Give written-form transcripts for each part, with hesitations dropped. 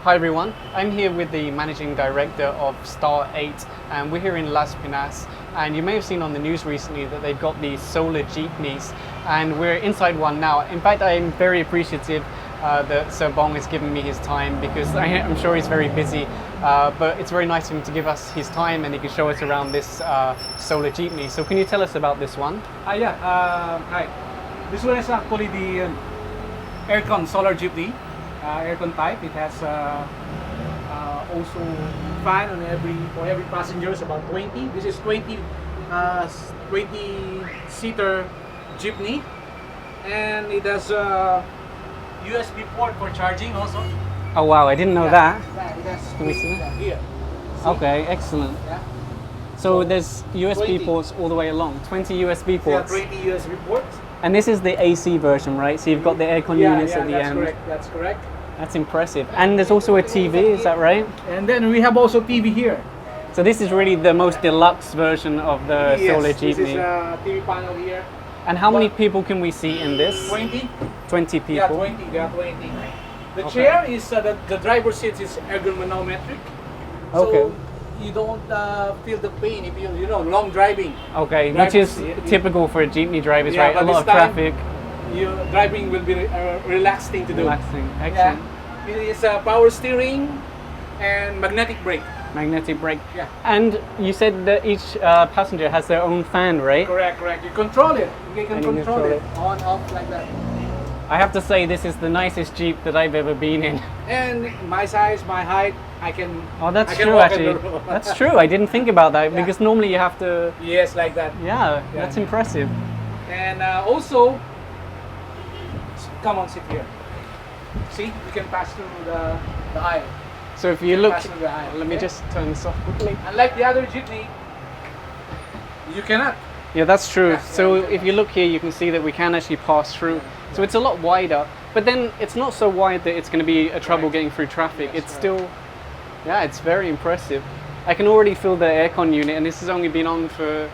Hi everyone, I'm here with the Managing Director of Star8 and we're here in Las Pinas, and you may have seen on the news recently that they've got these solar jeepneys and we're inside one now. In fact, I'm very appreciative that Sir Bong has given me his time because I'm sure he's very busy, but it's very nice of him to give us his time and he can show us around this solar jeepney. So can you tell us about this one? Hi. This one is actually the aircon solar jeepney. Aircon type. It has also fan on for every passenger is about 20. This is 20 seater jeepney, and it has a USB port for charging also. Oh wow, I didn't know that. Yeah, it has. Can we see that? Here. See? Okay, excellent. Yeah. So there's USB 20. ports all the way along, 20 USB ports. Yeah, 20 USB ports. And this is the AC version, right? So you've got the aircon units at the end. Correct. That's correct. That's impressive. And there's also a TV, is that right? And then we have also TV here. So this is really the most deluxe version of the solar jeepney. This is a TV panel here. And how many people can we see in this? 20. 20 people. Yeah, 20. There are 20. The Okay. chair is the driver's seat is ergonomic. Okay. So you don't feel the pain if you long driving. Okay, which is typical for jeepney drivers, Yeah, right? A but lot of this time, traffic. Your driving will be relaxing to do. Relaxing. Excellent. Yeah. It is power steering and magnetic brake. Magnetic brake. Yeah. And you said that each passenger has their own fan, right? Correct. You control it. You can And you control control it on, off like that. I have to say this is the nicest Jeep that I've ever been in. And my size, my height, I can. Oh, that's I can true walk on actually. the road. That's true. I didn't think about that Yeah. because normally you have to. Yes, like that. Yeah, that's impressive. And also, come on, sit here. See, you can pass through the aisle. So if you look, pass through the aisle, let me okay? just turn this off quickly. Unlike the other jeepney, you cannot. Yeah, that's true. Yeah, So yeah. if you look here, you can see that we can actually pass through. So it's a lot wider, but then it's not so wide that it's going to be a trouble getting through traffic. Yes, It's still, yeah, it's very impressive. I can already feel the aircon unit, and this has only been on for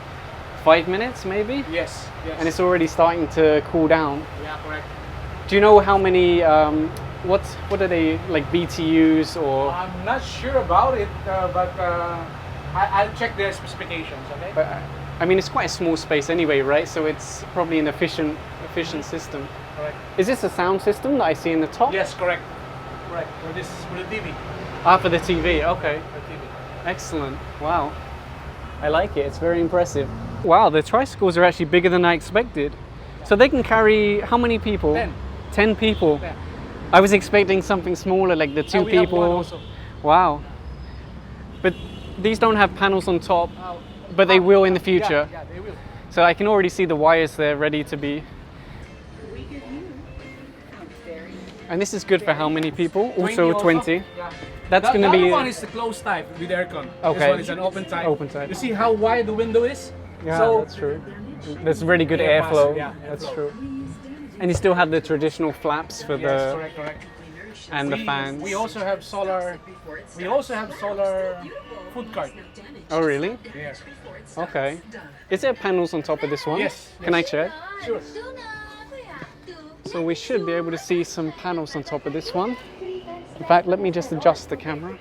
5 minutes, maybe, Yes. and it's already starting to cool down. Yeah, correct. Do you know how many? What are they like BTUs or? I'm not sure about it, but I'll check the specifications. Okay. But, I mean, it's quite a small space anyway, right? So it's probably an efficient system. Correct. Is this a sound system that I see in the top? Yes, correct. Correct. For the TV. Ah, for the TV. Okay. For TV. Excellent. Wow. I like it. It's very impressive. Wow, the tricycles are actually bigger than I expected. So they can carry how many people? 10. 10 people. 10. I was expecting something smaller, like the two We have people. one also. Wow. But these don't have panels on top, but they will in the future. Yeah, they will. So I can already see the wires there ready to be. And this is good for how many people? Also 20. Yeah. That's going to The be other one is the closed type with aircon. Okay. This one is an open type. Open type. You see how wide the window is? Yeah, So that's true. There's really good Air airflow. pass, yeah, That's airflow. true. And you still have the traditional flaps for Yes, correct. and the fans. We also have solar. We also have solar food cart. Oh really? Yes. Okay. Is there panels on top of this one? Yes, Can I yes. check? Sure. So we should be able to see some panels on top of this one. In fact, let me just adjust the camera.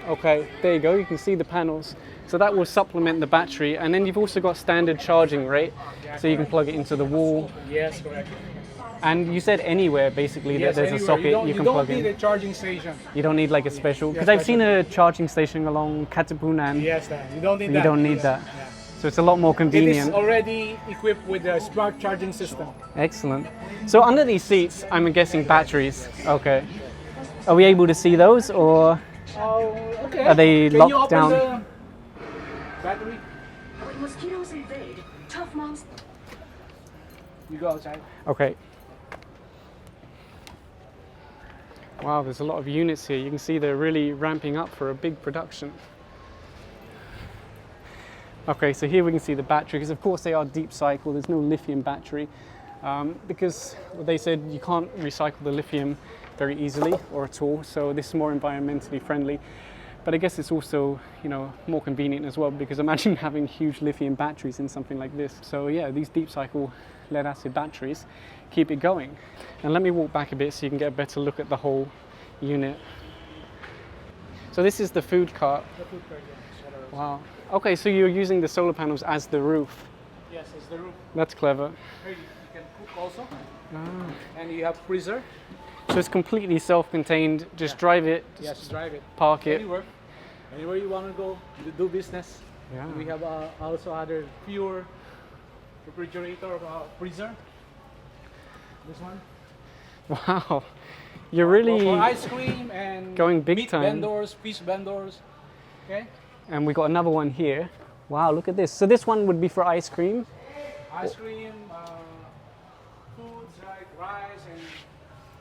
Okay, there you go. You can see the panels. So that will supplement the battery, and then you've also got standard charging, right? So you can plug it into the wall. Yes, correct. And you said anywhere basically Yes, that there's anywhere. a socket you can plug You don't need in. a charging station. You don't need like a special, because Yeah, I've seen a charging station along Katipunan. Yes, you don't need You that. don't need Yes, that. yeah. So it's a lot more It is convenient. already equipped with a smart charging system. Excellent. So under these seats, I'm guessing batteries. Okay. Are we able to see those, or Oh, okay. Are they Can locked you open down? the battery? When mosquitoes invade, tough monsters. You go outside. okay? Wow, there's a lot of units here. You can see they're really ramping up for a big production. Okay, so here we can see the battery, because of course they are deep cycle. There's no lithium battery, because they said you can't recycle the lithium very easily or at all. So this is more environmentally friendly. But I guess it's also, you know, more convenient as well, because imagine having huge lithium batteries in something like this. So yeah, these deep cycle lead acid batteries keep it going. And let me walk back a bit so you can get a better look at the whole unit. So this is the food cart. The food cart, yeah. Wow. Okay, so you're using the solar panels as the roof. Yes, it's the roof. That's clever. Here you can cook also. And you have freezer. So it's completely self-contained. Just drive it. Yes, drive it. Park it. Anywhere you want to go, do business. Yeah. We have also other pure refrigerator freezer. This one. Wow. You're really for ice cream and going big meat time. vendors, fish vendors. Okay. And we got another one here. Wow, look at this. So this one would be for ice cream. Ice cream, foods like rice and.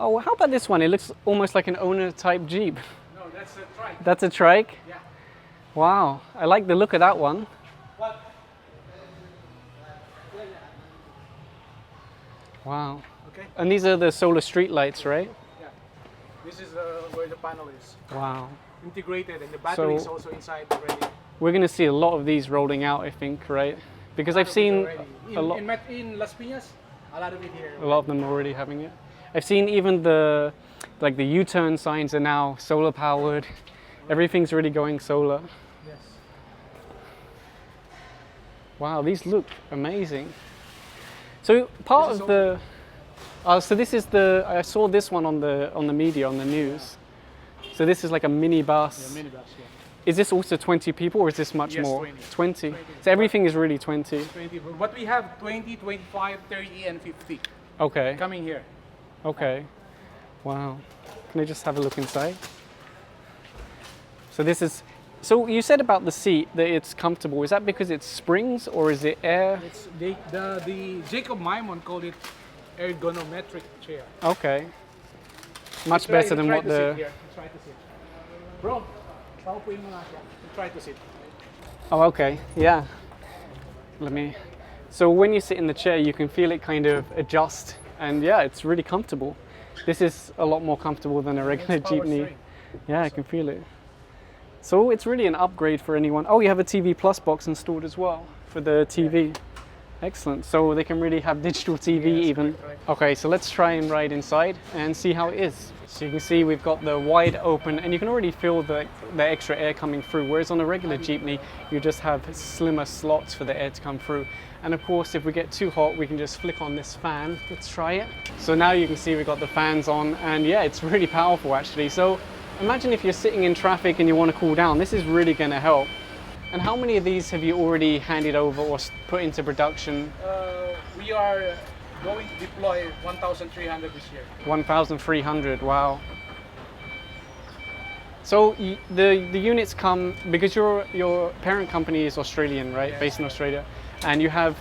Oh, well, how about this one? It looks almost like an owner type Jeep. No, that's a trike. That's a trike? Yeah. Wow, I like the look of that one. What? Wow. Okay. And these are the solar street lights, right? Yeah. This is where the panel is. Wow. Integrated, and the battery is So- also inside already. We're going to see a lot of these rolling out, I think, right? Because I've seen a lot. In Las Piñas, a lot of it here. A lot of them are already having it. I've seen even the U-turn signs are now solar powered. Everything's really going solar. Yes. Wow, these look amazing. So part This is of the, so this is the, I saw this one on the media, on the news. So this is like a mini bus. Yeah, minibus, yeah. Is this also 20 people or is this much Yes, more? 20. 20. So everything is really 20. 20. But we have 20, 25, 30, and 50 Okay. coming here. Okay. Wow. Can I just have a look inside? So this is, so you said about the seat that it's comfortable. Is that because it's springs or is it air? It's the Jacob Maimon called it ergonometric chair. Okay. Much better than what the... Try to sit. Bro, paupuin mo nga siya. Try to sit. Oh, okay. Yeah. Let me... So when you sit in the chair, you can feel it kind of adjust. And yeah, it's really comfortable. This is a lot more comfortable than a regular It's power Jeepney. steering. Yeah, I can feel it. So it's really an upgrade for anyone. Oh, you have a TV Plus box installed as well for the TV. Excellent. So they can really have digital TV even. correct. Okay, so let's try and ride inside and see how it is. So you can see we've got the wide open and you can already feel the extra air coming through. Whereas on a regular Jeepney, you just have slimmer slots for the air to come through. And of course, if we get too hot, we can just flick on this fan. Let's try it. So now you can see we've got the fans on and yeah, it's really powerful actually. So imagine if you're sitting in traffic and you want to cool down, this is really going to help. And how many of these have you already handed over or put into production? We are going to deploy 1,300 this year. 1,300, wow. So the units come, because your parent company is Australian, right? Yes. Based in Australia. And you have,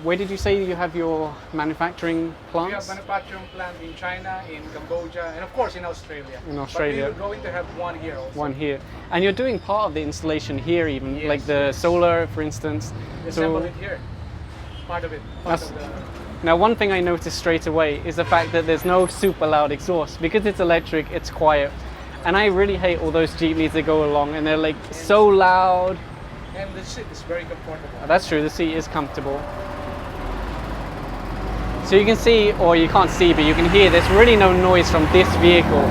where did you say you have your manufacturing plants? We have manufacturing plant in China, in Cambodia, and of course in Australia. In Australia. But we are going to have one here also. One here. And you're doing part of the installation here even, Yes, like the solar, for instance. Assemble it here. Part of it. Part That's- of the, Now, one thing I noticed straight away is the fact that there's no super loud exhaust. Because it's electric, it's quiet. And I really hate all those Jeepneys that go along and they're like so loud. and the seat is very comfortable. That's true, the seat is comfortable. So you can see, or you can't see, but you can hear there's really no noise from this vehicle.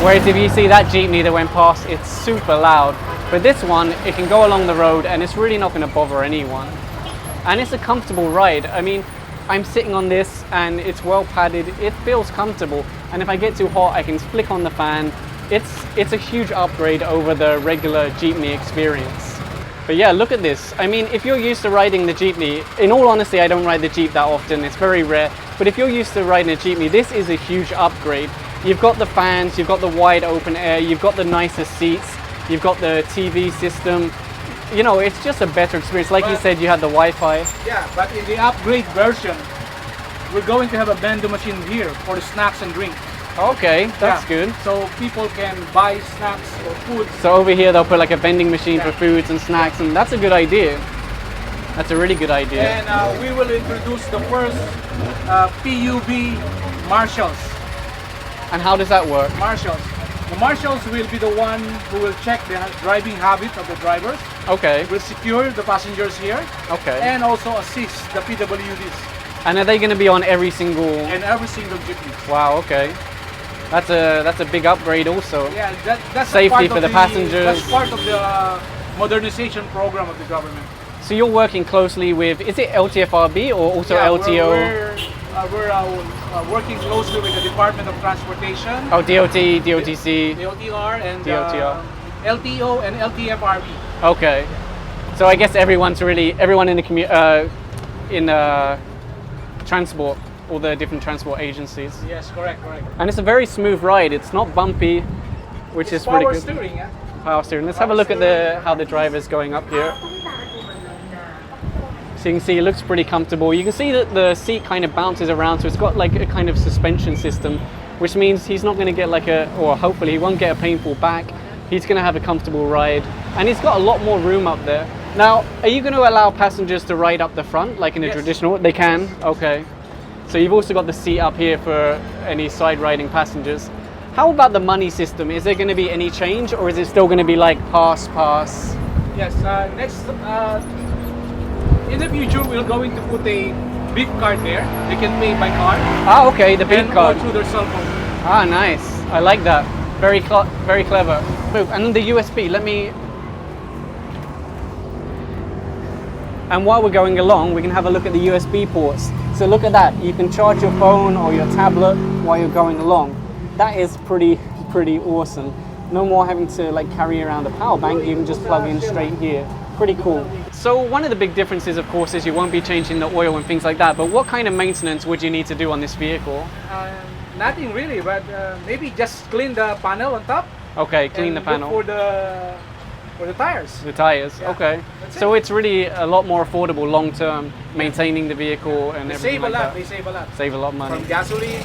Whereas if you see that Jeepney that went past, it's super loud. But this one, it can go along the road and it's really not going to bother anyone. And it's a comfortable ride. I mean, I'm sitting on this and it's well padded, it feels comfortable. And if I get too hot, I can flick on the fan. It's a huge upgrade over the regular Jeepney experience. But yeah, look at this. I mean, if you're used to riding the Jeepney, in all honesty, I don't ride the Jeep that often, it's very rare. But if you're used to riding a Jeepney, this is a huge upgrade. You've got the fans, you've got the wide open air, you've got the nicer seats, you've got the TV system. You know, it's just a better experience. Like you said, you had the Wi-Fi. Yeah, but in the upgrade version, we're going to have a vending machine here for the snacks and drinks. Okay, that's Yeah. good. So people can buy snacks or food. So over here, they'll put like a vending machine for Yeah. foods and snacks, and that's a good idea. That's a really good idea. And we will introduce the first PUV marshals. And how does that work? Marshals. The marshals will be the one who will check the driving habit of the drivers, Okay, will secure the passengers here, okay. and also assist the PWDs. And are they going to be on every single? And every single jeepney. Wow. Okay. That's a big upgrade also. Yeah, that's Safety part for of the passengers. That's part of the modernization program of the government. So you're working closely with, is it LTFRB or also Yeah, LTO? We're working closely with the Department of Transportation. Oh, DOT, DOTC. The OTR and DOTR. LTO and LTFRB. Okay. So I guess everyone in the transport, all the different transport agencies. Yes, correct. And it's a very smooth ride. It's not bumpy, which is pretty Power good. steering, yeah. Power steering. Let's have a look at how the driver's going up here. So you can see it looks pretty comfortable. You can see that the seat kind of bounces around, so it's got like a kind of suspension system, which means he's not going to get or hopefully he won't get a painful back. He's going to have a comfortable ride, and he's got a lot more room up there. Now, are you going to allow passengers to ride up the front, like in a traditional? They can? Okay. So you've also got the seat up here for any side riding passengers. How about the money system? Is there going to be any change, or is it still going to be like pass? Yes, next, in the future, we're going to put a big card there. They can pay by card. Ah, okay, the big card. Or through their cell phone. Ah, nice. I like that. Very clever. Move. And then the USB, And while we're going along, we can have a look at the USB ports. So look at that. You can charge your phone or your tablet while you're going along. That is pretty awesome. No more having to like carry around a power bank. You can just plug in straight here. Pretty cool. So one of the big differences, of course, is you won't be changing the oil and things like that. But what kind of maintenance would you need to do on this vehicle? Nothing really, but maybe just clean the panel on top. Okay, clean the panel. For the tires. The tires, yeah. Okay. So it's really a lot more affordable long term, maintaining the vehicle and everything like that. They save a lot. Save a lot of money. From gasoline,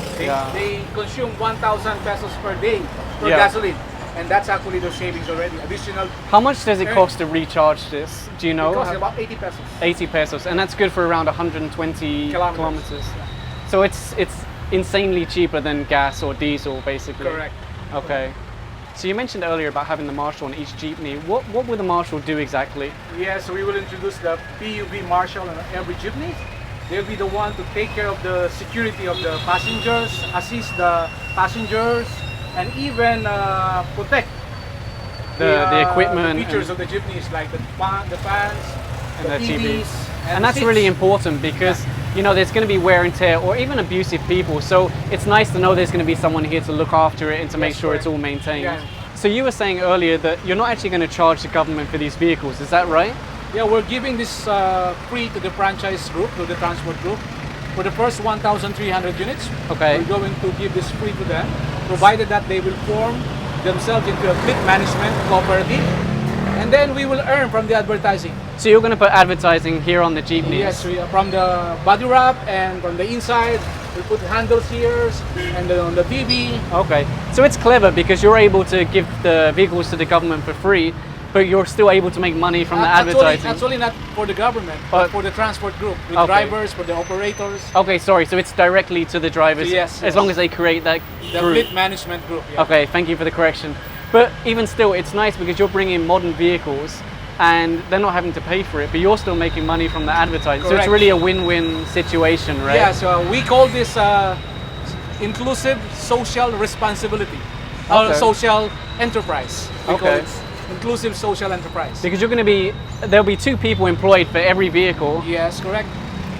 they consume 1,000 pesos per day for gasoline. And that's actually the savings already. Additional. How much does it cost to recharge this? Do you know? It costs about 80 pesos. 80 pesos, and that's good for around 120 kilometers. Yeah. So it's insanely cheaper than gas or diesel, basically. Correct. Okay. So you mentioned earlier about having the marshal on each jeepney. What will the marshal do exactly? Yes, we will introduce the PUV marshal on every jeepney. They'll be the one to take care of the security of the passengers, assist the passengers, and even protect the equipment, features of the jeepneys, like the fans, and the TVs. And that's really important because you know there's going to be wear and tear or even abusive people. So it's nice to know there's going to be someone here to look after it and to make sure it's all maintained. Yeah. So you were saying earlier that you're not actually going to charge the government for these vehicles. Is that right? Yeah, we're giving this free to the franchise group, to the transport group. For the first 1,300 units, we're going to give this free to them, provided that they will form themselves into a fleet management cooperative, and then we will earn from the advertising. So you're going to put advertising here on the jeepneys? Yes, from the body wrap and from the inside, we put handles here and then on the TV. Okay, so it's clever because you're able to give the vehicles to the government for free, but you're still able to make money from the advertising. Actually not for the government, but for the transport group, with drivers, for the operators. Okay, sorry, so it's directly to the drivers, as long as they create that the fleet management group. Yeah. Okay, thank you for the correction. But even still, it's nice because you're bringing modern vehicles and they're not having to pay for it, but you're still making money from the advertising. Correct. So it's really a win-win situation, right? Yeah, so we call this inclusive social responsibility, or social enterprise. We call it inclusive social enterprise. Because there'll be two people employed for every vehicle. Yes, correct.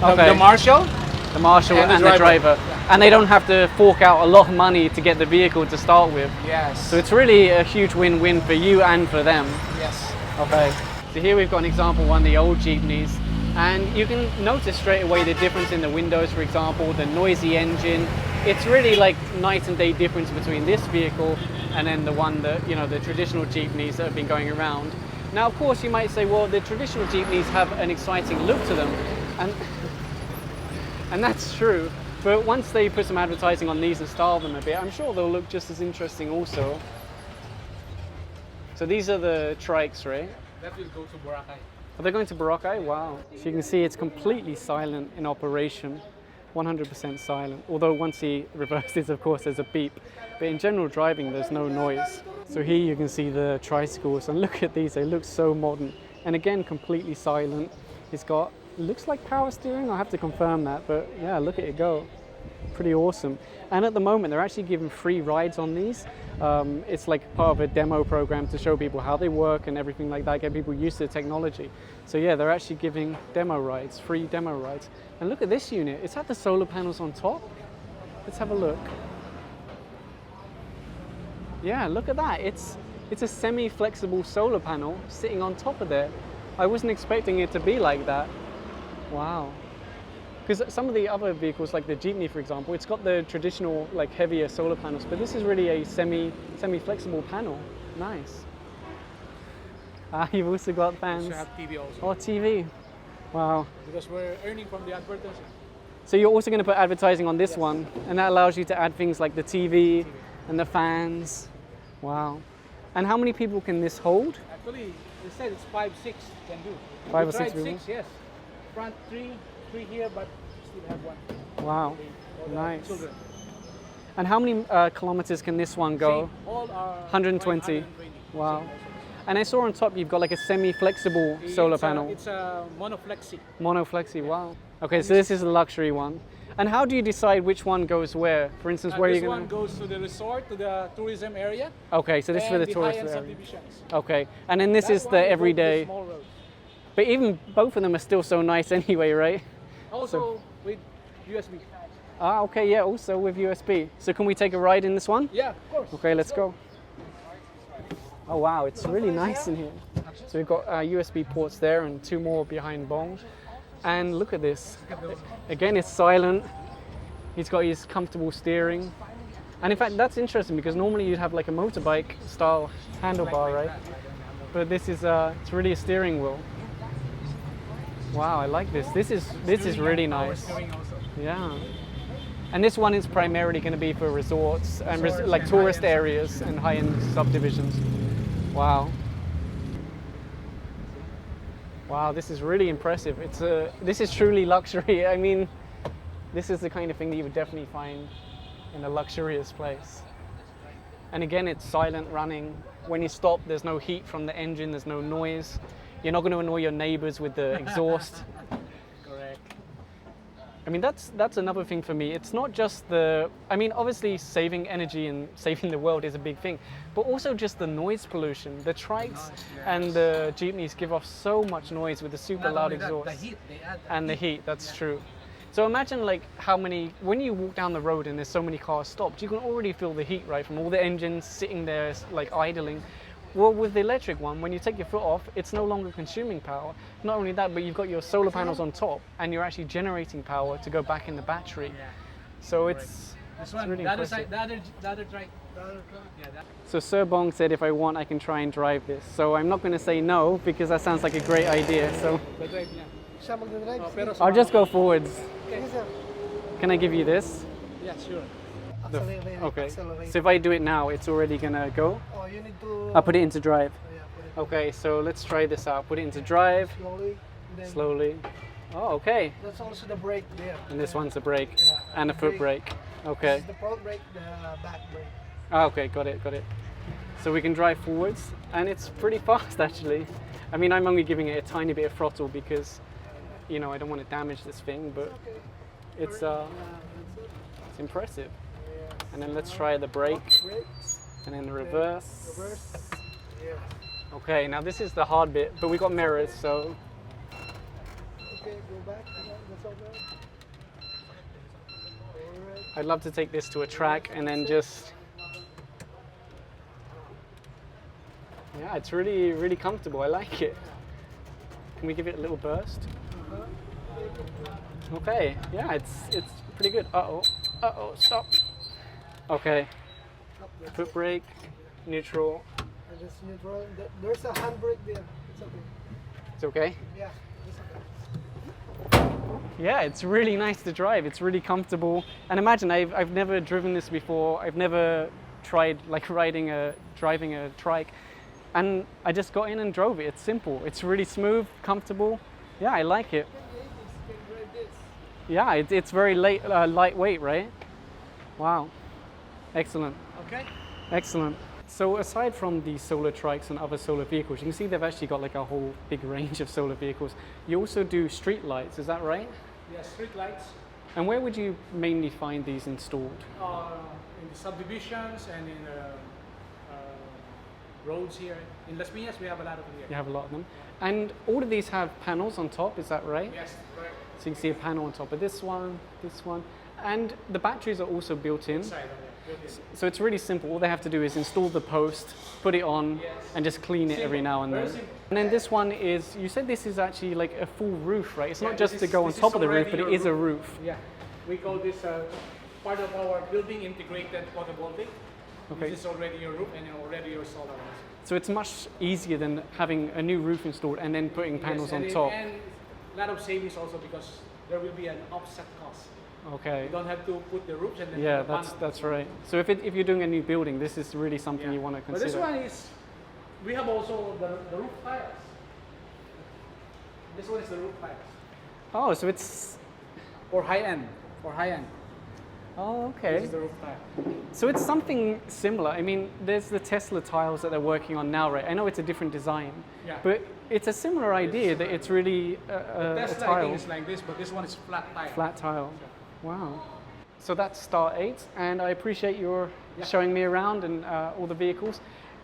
The marshal and the driver. Yeah. And they don't have to fork out a lot of money to get the vehicle to start with. Yes. So it's really a huge win-win for you and for them. Yes. Okay. So here we've got an example, one of the old jeepneys. And you can notice straight away the difference in the windows, for example, the noisy engine. It's really like night and day difference between this vehicle and then the one that, you know, the traditional jeepneys that have been going around. Now, of course, you might say, well, the traditional jeepneys have an exciting look to them. And that's true. But once they put some advertising on these and style them a bit, I'm sure they'll look just as interesting also. So these are the trikes, right? That will go to Boracay. Are they going to Boracay? Wow. So you can see it's completely silent in operation. 100% silent. Although once he reverses, of course, there's a beep. But in general driving, there's no noise. So here you can see the tricycles, and look at these, they look so modern. And again, completely silent. It's got It looks like power steering. I'll have to confirm that, but yeah, look at it go. Pretty awesome. And at the moment, they're actually giving free rides on these. It's like part of a demo program to show people how they work and everything like that, get people used to the technology. So yeah, they're actually giving demo rides, free demo rides. And look at this unit. It's had the solar panels on top. Let's have a look. Yeah, look at that. It's a semi-flexible solar panel sitting on top of there. I wasn't expecting it to be like that. Wow. Because some of the other vehicles, like the Jeepney, for example, it's got the traditional, like, heavier solar panels, but this is really a semi-flexible panel. Nice. You've also got fans. We have TV also. Oh, TV. Wow. Because we're earning from the advertising. So you're also going to put advertising on this Yes. one, and that allows you to add things like the TV and the fans. Wow. And how many people can this hold? Actually, they said it's 5, 6 can do. 5 We or 6 tried people? 6, yes. Front 3 here, but still have one. Wow. For the Nice. children. And how many kilometers can this one go? Same, all are 120. 120. Wow. Same also. And I saw on top you've got like a semi-flexible solar panel. It's a monoflexi. Monoflexi, wow. Okay, so this is the luxury one. And how do you decide which one goes where? For instance, where are you This going one goes to the resort, to the tourism area. Okay, so this is for the and tourist high-end area. subdivisions. Okay, and then this That is one the goes to everyday. small roads. But even both of them are still so nice anyway, right? Also with USB. Ah, okay, yeah, also with USB. So can we take a ride in this one? Yeah, of course. Okay, let's go. Oh wow, it's really nice in here. So we've got USB ports there and 2 more behind Bong. And look at this. Again, it's silent. He's got his comfortable steering. And in fact, that's interesting because normally you'd have like a motorbike style handlebar, right? But this is it's really a steering wheel. Wow, I like this. This is really nice. Yeah. And this one is primarily going to be for resorts and like tourist areas and high-end subdivisions. Wow. Wow, this is really impressive. This is truly luxury. I mean, this is the kind of thing that you would definitely find in a luxurious place. And again, it's silent running. When you stop, there's no heat from the engine, there's no noise. You're not going to annoy your neighbors with the exhaust. Correct. I mean, that's another thing for me. It's not just obviously saving energy and saving the world is a big thing, but also just the noise pollution. The trikes and the Jeepneys give off so much noise with the super loud exhaust. The heat, they add And the heat, that's true. So imagine like when you walk down the road and there's so many cars stopped, you can already feel the heat, right, from all the engines sitting there like idling. Well, with the electric one, when you take your foot off, it's no longer consuming power. Not only that, but you've got your solar panels on top and you're actually generating power to go back in the battery. Yeah. So it's This one, really the other impressive. side, the other trike. Yeah, that. So Sir Bong said if I want, I can try and drive this. So I'm not going to say no because that sounds like a great idea. So The drive niya. Siya magdadrive. Pero I'll just go forwards. Sige, sir. Can I give you this? Yeah, sure. Accelerate. Okay. Accelerate. So if I do it now, it's already going to go. Oh, you need to... I'll put it into drive. Oh, yeah, put it Okay, so let's try this out. Put it into drive slowly. Then slowly. Oh, okay. That's also the brake there. And this one's the brake Yeah. and a foot brake. This Okay. is the front brake, the back brake. Ah, okay, got it. So we can drive forwards, and it's pretty fast actually. I mean, I'm only giving it a tiny bit of throttle because, I don't want to damage this thing, but Okay. it's Yeah, that's it. it's impressive. Yes. And then let's try the brake, Brakes. and then the reverse. Reverse. Yeah. Okay, now this is the hard bit, but we got mirrors, so Okay, go back. That's all good. Alright. I'd love to take this to a track and then just. Yeah, it's really, really comfortable. I like it. Can we give it a little burst? Okay, yeah, it's pretty good. Uh oh, stop. Okay, foot brake, neutral. And just neutral. There's a handbrake there. It's okay. It's okay. Yeah, it's okay. Yeah, it's really nice to drive. It's really comfortable. And imagine, I've never driven this before. I've never tried like driving a trike. And I just got in and drove it. It's simple. It's really smooth, comfortable. Yeah, I like it. Yeah, it's very lightweight, right? Wow. Excellent. Okay. Excellent. So aside from the solar trikes and other solar vehicles, you can see they've actually got like a whole big range of solar vehicles. You also do street lights, is that right? Yeah, street lights. And where would you mainly find these installed? In the subdivisions and in roads here. In Las Piñas, we have a lot of them here. You have a lot of them. And all of these have panels on top, is that right? Yes, correct. So you can see a panel on top of this one. And the batteries are also built in. Inside of it, built in. So it's really simple. All they have to do is install the post, put it on, Yes. and just clean it every Simple. now and Very then. simple. And then this one is, you said this is actually like a full roof, right? It's Yeah, not just this to is- go on this top is of the roof, already but it your is a roof. Yeah, we call this part of our building integrated photovoltaic. Okay. This is already your roof and already your solar. So it's much easier than having a new roof installed and then putting panels Yes, on and top. And a lot of savings also because there will be an offset cost. Okay. You don't have to put the roofs and then Yeah, put the panels. that's right. So if you're doing a new building, this is really something Yeah. you want to But this consider. one is, we have also the roof tiles. This one is the roof tiles. Oh, so it's, For high end. For high end. oh, This okay. is the roof tile. So it's something similar. I mean, there's the Tesla tiles that they're working on now, right? I know it's a different design, Yeah. but it's a similar idea that it's really a Tesla I tile, think is like this, but this one is flat tile. flat tile. Wow. So that's Star8, and I appreciate your Yeah. showing me around and all the vehicles.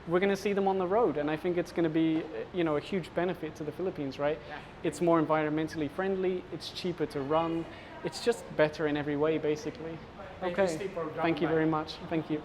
We're going to see them on the road, and I think it's going to be, a huge benefit to the Philippines, right? Yeah. It's more environmentally friendly. It's cheaper to run. It's just better in every way, basically. Thank you, Okay. Steve, for dropping Thank you by. very much. Thank you.